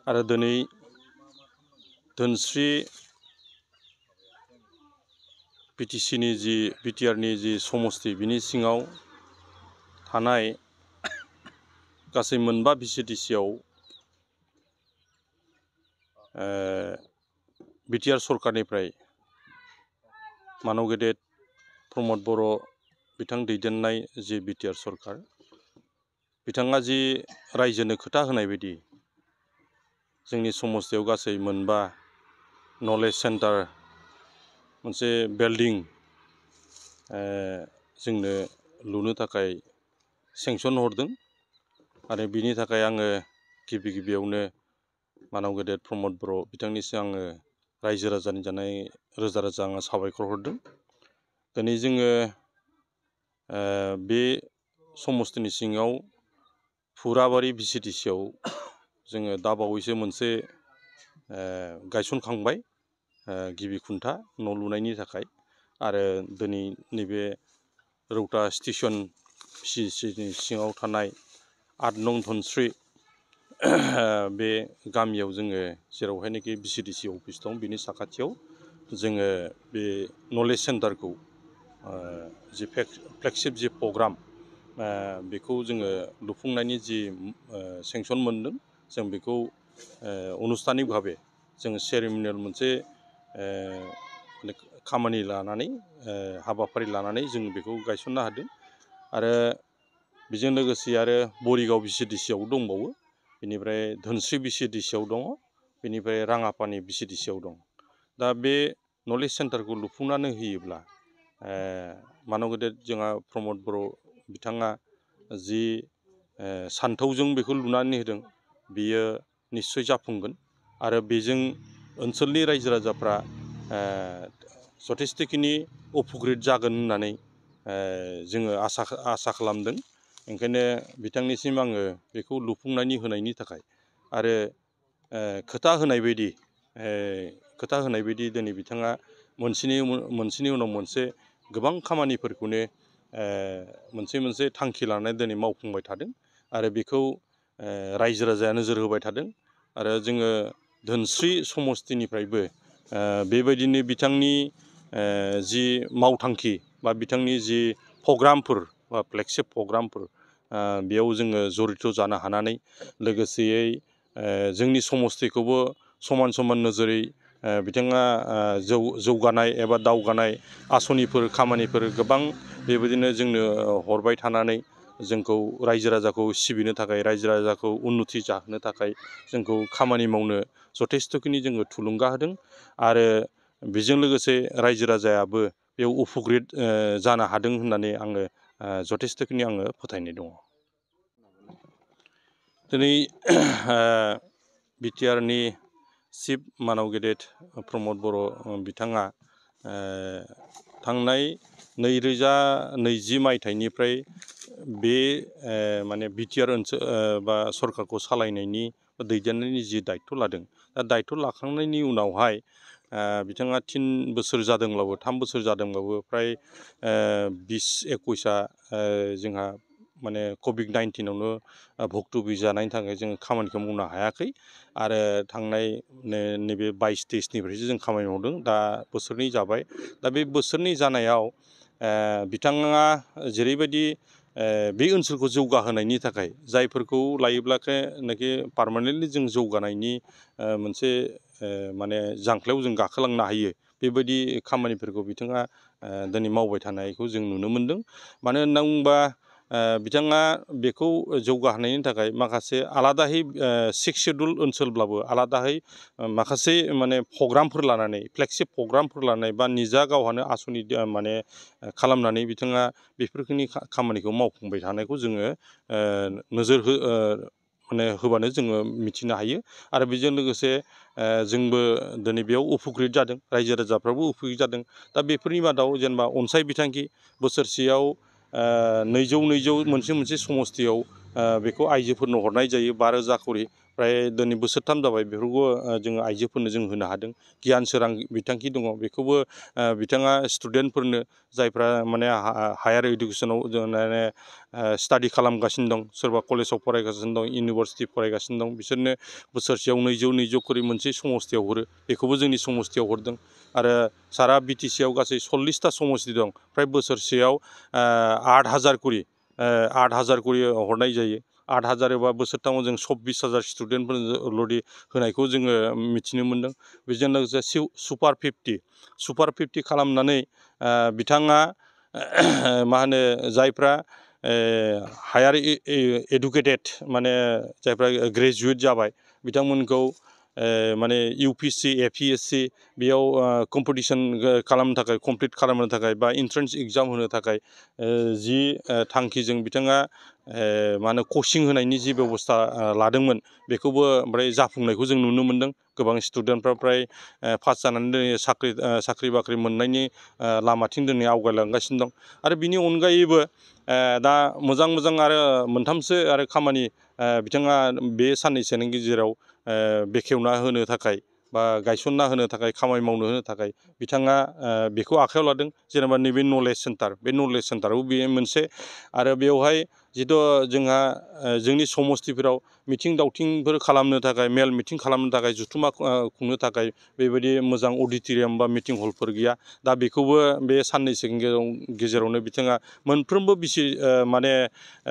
आरो दिनै धोनस्री बिटिसिनि जि बिटिआरनि जि समस्ति बिनि सिङाव थानाय गासै मोनबा भिसिडिसिआव बिटिआर सरकारनिफ्राय मानव गेदेर प्रमद बर' बिथां दैदेननाय जि बिटिआर सरकार बिथाङा जि रायजोनो खोथा होनाय बायदि जोंनि समस्तियाव गासै मोनबा नलेज सेन्टार मोनसे बिल्डिं जोंनो लुनो थाखाय सेंसन हरदों आरो बिनि थाखाय आङो गिबियावनो मानव गेदेर प्रमद बर' बिथांनिसिम आङो रायजो राजानि जानाय रोजा रोजा आङो साबायखर हरदों। दिनै जोङो बे समस्तिनि सिङाव फुराबारि भिसिडिसिआव जोङो दाबावैसो मोनसे गायसनखांबाय गिबि खुन्था न' लुनायनि थाखाय आरो दिनै नैबे रौता स्टेसन भिसिडिसिनि सिङाव थानाय 8 नं धोनस्री बे गामियाव जोङो जेरावहायनोखि भिसिडिसि अफिस दं बिनि साखाथियाव जोङो बे नलेज सेन्टारखौ जि फ्लेगशिप जि प्रग्राम बेखौ जोङो लुफुंनायनि जि सेंसन मोनदों जों बेखौ अनुस्थानिक भाबे जों सेरेमनियेल मोनसे खामानि लानानै हाबाफारि लानानै जों बेखौ गायसननो हादों आरो बेजों लोगोसे आरो बरिगाव भिसिडिसिआव दंबावो बेनिफ्राय धोनस्री भिसिडिसिआव दङ बेनिफ्राय राङापानि भिसिडिसिआव दं। दा बे नलेज सेन्टारखौ लुफुंनानै होयोब्ला मानव गेदेर जोंहा प्रमद बर' बिथाङा जि सान्थौजों बेखौ लुनानै होदों बियो निस्सय जाफुंगोन आरो बेजों ओनसोलनि रायजो राजाफ्रा जथेस्थ'खिनि उपकृत जागोन होननानै जोङो आसा खालामदों। ओंखायनो बिथांनिसिम आङो बेखौ लुफुंनायनि होनायनि थाखाय आरो खोथा होनाय बायदि दिनै बिथाङा मोनसेनि उनाव मोनसे गोबां खामानिफोरखौनो मोनसे थांखि लानानै दिनै मावफुंबाय थादों आरो बेखौ रायजो राजाया नोजोर होबाय थादों आरो जोङो धोनस्री समस्तिनिफ्रायबो बेबायदिनो बिथांनि जि मावथांखि बा बिथांनि जि प्रग्रामफोर बा फ्लेगशिप प्रग्रामफोर बेयाव जोङो जरित जानो हानानै लोगोसेयै जोंनि समस्तिखौबो समान नोजोरै बिथाङा जौगानाय एबा दावगानाय आसनिफोर खामानिफोर गोबां बेबायदिनो जोंनो हरबाय थानानै जोंखौ रायजो राजाखौ सिबिनो थाखाय रायजो राजाखौ उन्नति जाहोनो थाखाय जोंखौ खामानि मावनो जथेस्थ'खिनि जोङो थुलुंगा होदों आरो बेजों लोगोसे रायजो राजायाबो बेयाव उपकृत जानो हादों होननानै आङो जथेस्थ'खिनि आङो फोथायनाय दङ। दिनै बिटिआरनि चिफ मानव गेदेर प्रमद बर' बिथाङा थांनाय 2020 मायथाइनिफ्राय बे माने बिटिआर ओनसोल बा सरकारखौ सालायनायनि दैदेननायनि जि दायथ' लादों दा दायथ' लाखांनायनि उनावहाय बिथाङा 3 बोसोर जादोंब्लाबो 3 बोसोर जादोंब्लाबो फ्राय 20-21 जोंहा माने कभिड-19आवनो भुक्तभोगि जानायनि थाखाय जोङो खामानिखौ मावनो हायाखै आरो थांनाय नैबे 22-23निफ्रायसो जों खामानि मावदों दा बोसोरनै जाबाय। दा बे बोसोरनै जानायाव बिथाङा जेरैबायदि बे ओनसोलखौ जौगाहोनायनि थाखाय जायफोरखौ लायोब्लानोखि पारमानेन्टलि जों जौगानायनि मोनसे माने जांख्लायाव जों गाखोलांनो हायो बेबायदि खामानिफोरखौ बिथाङा दिनै मावबाय थानायखौ जों नुनो मोनदों। मानो होनना बुङोबा बिथाङा बेखौ जौगाहोनायनि थाखाय माखासे आलादायै 6 शेड्युल ओनसोलब्लाबो आलादायै माखासे माने प्रग्रामफोर लानानै फ्लेगशिप प्रग्रामफोर लानानै बा निजा गावहानो आसनि माने खालामनानै बिथाङा बेफोरनि खामानिखौ मावफुंबाय थानायखौ जोङो नोजोर होबानो जोङो मिथिनो हायो आरो बेजों लोगोसे जोंबो दिनै बेयाव उपकृत जादों रायजो राजाफ्राबो उपकृत जादों। दा बेफोरनि मादाव जेनेबा अनसाय बिथांखि बोसोरसेयाव 200 मोनसे समस्तियाव बेखौ आइजोफोरनो हरनाय जायो 5,000 खरि फ्राय दिनै बोसोरथाम जाबाय बेफोरखौ जोङो आइजोफोरनो जों होनो हादों। गियान सोरां बिथांखि दङ बेखौबो बिथाङा स्टुडेन्टफोरनो जायफ्रा माने हायार इडुकेसनाव जों माने स्टाडि खालामगासिनो दं, सोरबा कलेजाव फरायगासिनो दं, इउनिभारसिटि फरायगासिनो दं, बिसोरनो बोसोरसेयाव 200 खरि मोनसे समस्थियाव हरो। बेखौबो जोंनि समस्थियाव हरदों। आरो सारा बिटिसिआव गासै 40टा समस्ति दं। फ्राय बोसोरसेयाव 8,000 खरि हरनाय जायो। 8,000 एबा बोसोरथामाव जों 24,000 स्टुडेन्टफोर अलरेडि होनायखौ जोङो मिथिनो मोन्दों। बेजों लोगोसे सुपार 50 खालामनानै बिथाङा मा होनो जायफ्रा हायार एडुकेटेड माने जायफ्रा ग्रेजुवेट जाबाय बिथांमोनखौ माने UPSC APSC बेयाव कम्पिटिसन खालामनो थाखाय कमप्लिट खालामनो थाखाय बा इन्ट्रेन्स एग्जाम होनो थाखाय जि थांखिजों बिथाङा मा होनो कचिं होनायनि जि बेब'स्था लादोंमोन बेखौबो ओमफ्राय जाफुंनायखौ जों नुनो मोन्दों। गोबां स्टुडेन्टफ्रा फ्राय पास जानानै दिनै साख्रि बाख्रि मोननायनि लामाथिं दिनै आवगायलांगासिनो दं। आरो बिनि अनगायैबो दा मोजां आरो मोनथामसो आरो खामानि बिथाङा बे साननैसोनि गेजेराव बेखेवना होनो थाखाय बा गायसनना होनो थाखाय खामानि मावनो होनो थाखाय बिथाङा बेखौ आखायाव लादों। जेनेबा नैबे नलेज सेन्टार, बे नलेज सेन्टाराव बेयो मोनसे आरो बेवहाय जिथु जोंहा जोंनि समस्तिफोराव मिथिं दावथिंफोर खालामनो थाखाय मेल मिथिं खालामनो थाखाय जुथुमा खुंनो थाखाय बेबायदि मोजां अडिट'रियाम बा मिटिं हलफोर गैया। दा बेखौबो बे साननैसोनि गेजेरावनो बिथाङा मोनफ्रोमबो माने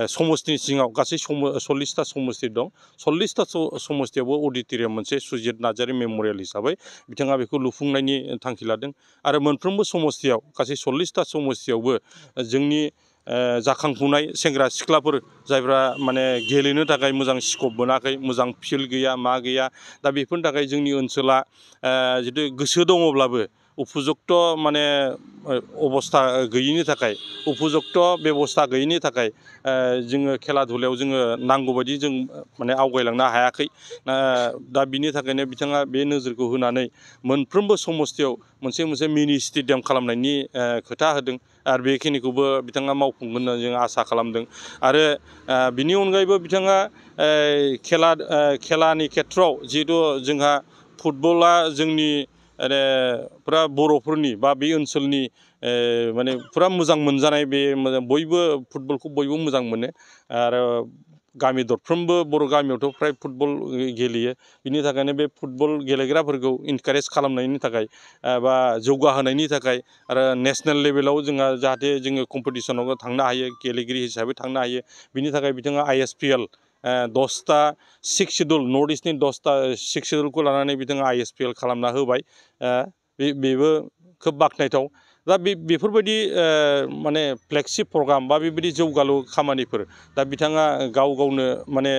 समस्तिनि सिङाव गासै 40टा समस्ति दं। 40टा समस्तियावबो अडिट'रियाम मोनसे सुजित नार्जारि मेम'रियेल हिसाबै बिथाङा बेखौ लुफुंनायनि थांखि लादों। आरो मोनफ्रोमबो समस्तियाव गासै 40टा समस्तियावबो जोंनि जाखांफुनाय सेंग्रा सिख्लाफोर जायफ्रा माने गेलेनो थाखाय मोजां स्कप मोनाखै, मोजां फिल्ड गैया, मा गैया। दा बेफोरनि थाखाय जोंनि ओनसोला जितु गोसो दङब्लाबो उपजुक्त माने अबस्था गैयिनि थाखाय, उपजुक्त बेबस्था गैयिनि थाखाय जोङो खेला धुलायाव जोङो नांगौबायदि जों माने आवगायलांनो हायाखै। दा बिनि थाखायनो बिथाङा बे नोजोरखौ होनानै मोनफ्रोमबो समस्तियाव मोनसे मिनि स्टेडियाम खालामनायनि खोथा होदों। आरो बेखिनिखौबो बिथाङा मावफुंगोन होननानै जों आसा खालामदों। आरो बिनि अनगायैबो बिथाङा खेलानि खेथ्रआव जिहेथु जोंहा फुटबला जोंनि फुरा बर'फोरनि बा बे ओनसोलनि माने फुरा मोजां मोनजानाय, बे बयबो फुटबलखौ बयबो मोजां मोनो। आरो गामि दरफ्रोमबो बर' गामियावथ' फ्राय फुटबल गेलेयो। बिनि थाखायनो बे फुटबल गेलेग्राफोरखौ इनकारेज खालामनायनि थाखाय बा जौगाहोनायनि थाखाय आरो नेसनेल लेभेलाव जोंहा जाहाथे जोङो कम्पिटिसनाव थांनो हायो, गेलेगिरि हिसाबै थांनो हायो। बिनि थाखाय बिथाङा ISPL 10टा 6 सिडुल, नर्थ इस्टनि 10टा 6 सिडुलखौ लानानै बिथाङा ISPL खालामना होबाय। बेबो खोब बाख्नायथाव। दा बेफोरबायदि माने फ्लेगशिप प्रग्राम बा बेबायदि जौगालु खामानिफोर दा बिथाङा गावनो माने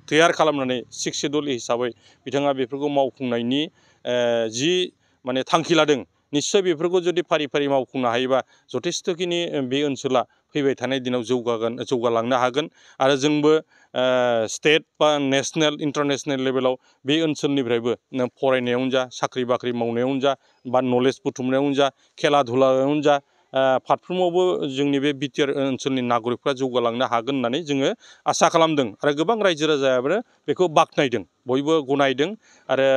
तैयार खालामनानै 6 सिडुल हिसाबै बिथाङा बेफोरखौ मावफुंनायनि जि माने थांखि लादों, निस्सय बेफोरखौ जुदि फारि फारि मावफुंनो हायोबा जथेस्थ'खिनि बे ओनसोला फैबाय थानाय दिनाव जौगालांनो हागोन। आरो जोंबो स्टेट बा नेसनेल इन्टारनेसनेल लेभेलाव बे ओनसोलनिफ्रायबो फरायनायावनो जा, साख्रि बाख्रि मावनायावनो जा, बा नलेज बुथुमनायावनो जा, खेला धुलायावनो जा, फारफ्रोमावबो जोंनि बे बिटिआर ओनसोलनि नागरिकफ्रा जौगालांनो हागोन होननानै जोङो आसा खालामदों। आरो गोबां रायजो राजायाबो बेखौ बाख्नायदों, बयबो गनायदों। आरो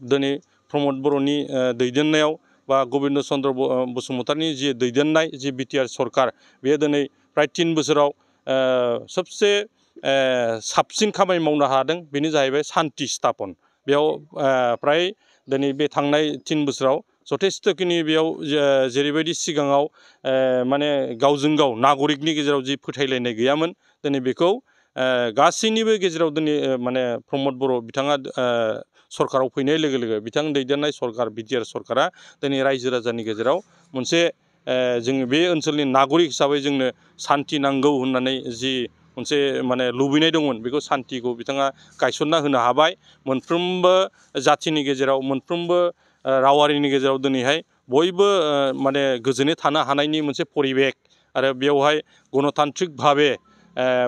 दिनै प्रमद बर'नि दैदेननायाव बा गबिन्द चन्द्र बसुमतारिनि जि दैदेननाय जि बिटिआर सरकार, बेयो दिनै फ्राय 3 बोसोराव सबसे साबसिन खामानि मावनो हादों। बेनो जाहैबाय सान्ति स्थापन। बेयाव फ्राय दिनै बे थांनाय 3 बोसोराव जथेस्थ'खिनि बेयाव जेरैबायदि सिगाङाव माने गावजों गाव नागरिकनि गेजेराव जि फोथायलायनाय गैयामोन, दिनै बेखौ गासैनिबो गेजेराव दिनै माने प्रमद बर' बिथाङा सरकाराव फैनाय लोगो लोगो बिथां दैदेननाय सरकार बिटिआर सरकारा दिनै रायजो राजानि गेजेराव मोनसे जोङो बे ओनसोलनि नागरिक हिसाबै जोंनो सान्ति नांगौ होननानै जि मोनसे माने लुबैनाय दंमोन, बेखौ सान्तिखौ बिथाङा गायसनना होनो हाबाय। मोनफ्रोमबो जाथिनि गेजेराव, मोनफ्रोमबो रावारिनि गेजेराव दिनैहाय बयबो माने गोजोनै थानो हानायनि मोनसे परिबेक आरो बेवहाय गणतान्त्रिक भाबे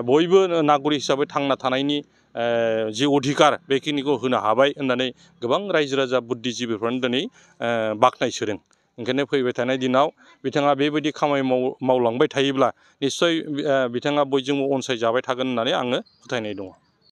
बयबो नागरिक हिसाबै थांना थानायनि जि अधिकार बेखिनिखौ होनो हाबाय होननानै गोबां रायजो राजा बुद्धिजिबिफ्रानो दिनै बाख्नायसोदों। ओंखायनो फैबाय थानाय दिनाव बिथाङा बेबायदि खामानि मावलांबाय थायोब्ला निस्सय बिथाङा बयजोंबो अनसायजाबाय थागोन होननानै आङो फोथायनाय दङ।